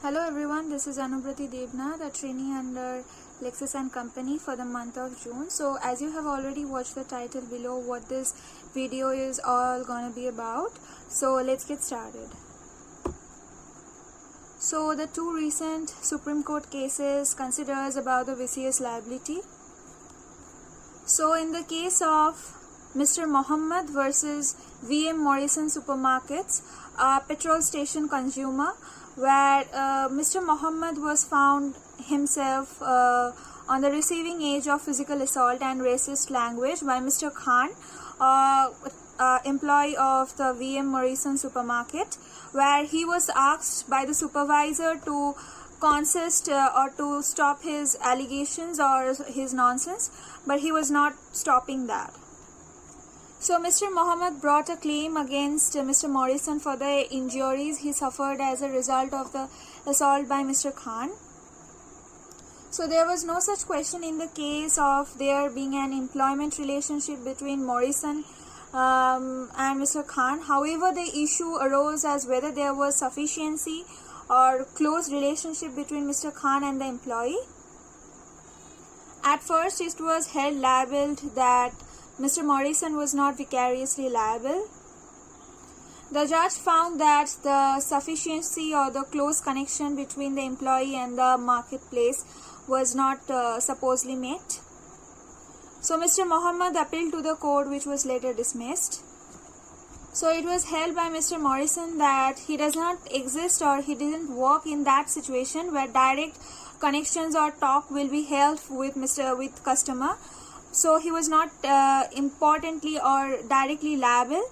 Hello everyone, this is Anubrati Devnath, a trainee under Lexis & Company for the month of June. So as you have already watched the title below what this video is all gonna be about, so let's get started. So the two recent Supreme Court cases considers about the vicious liability. So in the case of Mr. Mohammed versus VM Morrison Supermarkets, a petrol station consumer, where Mr. Mohammed was found himself on the receiving age of physical assault and racist language by Mr. Khan, employee of the VM Morrison Supermarket, where he was asked by the supervisor to consist or to stop his allegations or his nonsense, but he was not stopping that. So Mr. Mohammed brought a claim against Mr. Morrison for the injuries he suffered as a result of the assault by Mr. Khan. So there was no such question in the case of there being an employment relationship between Morrison and Mr. Khan. However, the issue arose as whether there was sufficiency or close relationship between Mr. Khan and the employee. At first, it was held liable that Mr. Morrison was not vicariously liable. The judge found that the sufficiency or the close connection between the employee and the marketplace was not supposedly met. So Mr. Mohammed appealed to the court, which was later dismissed. So it was held by Mr. Morrison that he does not exist or he didn't work in that situation where direct connections or talk will be held with customer. So he was not importantly or directly liable.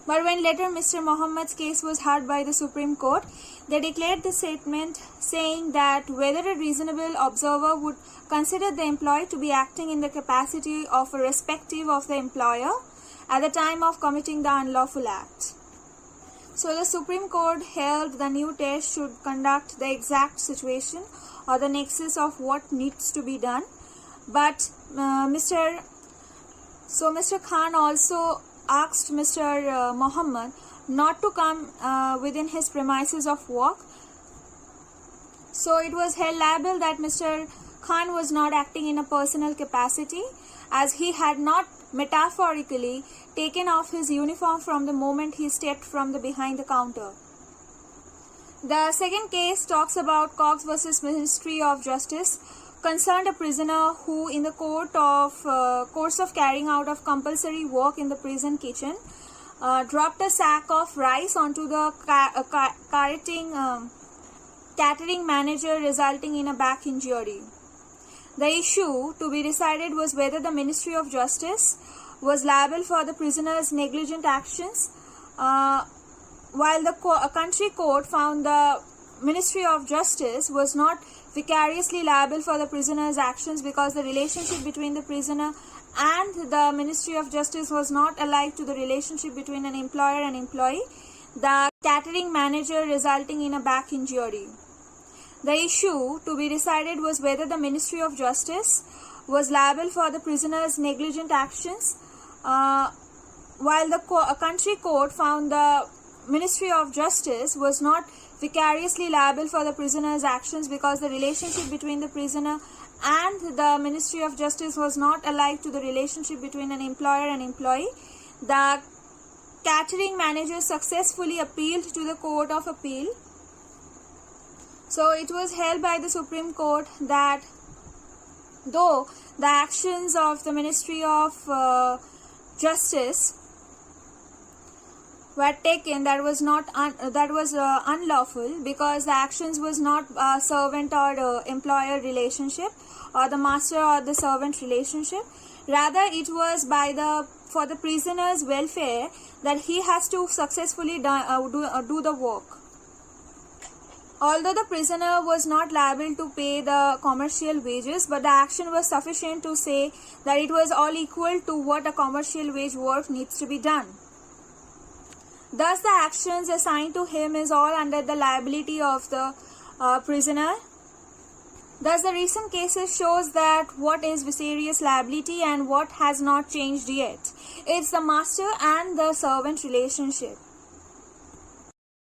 But when later Mr. Mohammed's case was heard by the Supreme Court, they declared the statement saying that whether a reasonable observer would consider the employee to be acting in the capacity of a respective of the employer at the time of committing the unlawful act. So the Supreme Court held the new test should conduct the exact situation or the nexus of what needs to be done. But Mr. Khan also asked Mr. Mohammed not to come within his premises of work. So it was held liable that Mr. Khan was not acting in a personal capacity, as he had not metaphorically taken off his uniform from the moment he stepped from behind the counter. The second case talks about Cox versus Ministry of Justice, concerned a prisoner who in the course of carrying out of compulsory work in the prison kitchen dropped a sack of rice onto the catering manager, resulting in a back injury. The issue to be decided was whether the Ministry of Justice was liable for the prisoner's negligent actions, while the country court found the Ministry of Justice was not vicariously liable for the prisoner's actions because the relationship between the prisoner and the Ministry of Justice was not alike to the relationship between an employer and employee, the catering manager, resulting in a back injury. The issue to be decided was whether the Ministry of Justice was liable for the prisoner's negligent actions, while the country court found the Ministry of Justice was not vicariously liable for the prisoner's actions because the relationship between the prisoner and the Ministry of Justice was not alike to the relationship between an employer and employee. The catering manager successfully appealed to the Court of Appeal. So it was held by the Supreme Court that though the actions of the Ministry of Justice were taken, that was unlawful because the actions was not servant or employer relationship or the master or the servant relationship. Rather, it was for the prisoner's welfare that he has to successfully do the work. Although the prisoner was not liable to pay the commercial wages, but the action was sufficient to say that it was all equal to what a commercial wage work needs to be done. Thus, the actions assigned to him is all under the liability of the prisoner. Thus, the recent cases shows that what is vicarious liability and what has not changed yet. It's the master and the servant relationship.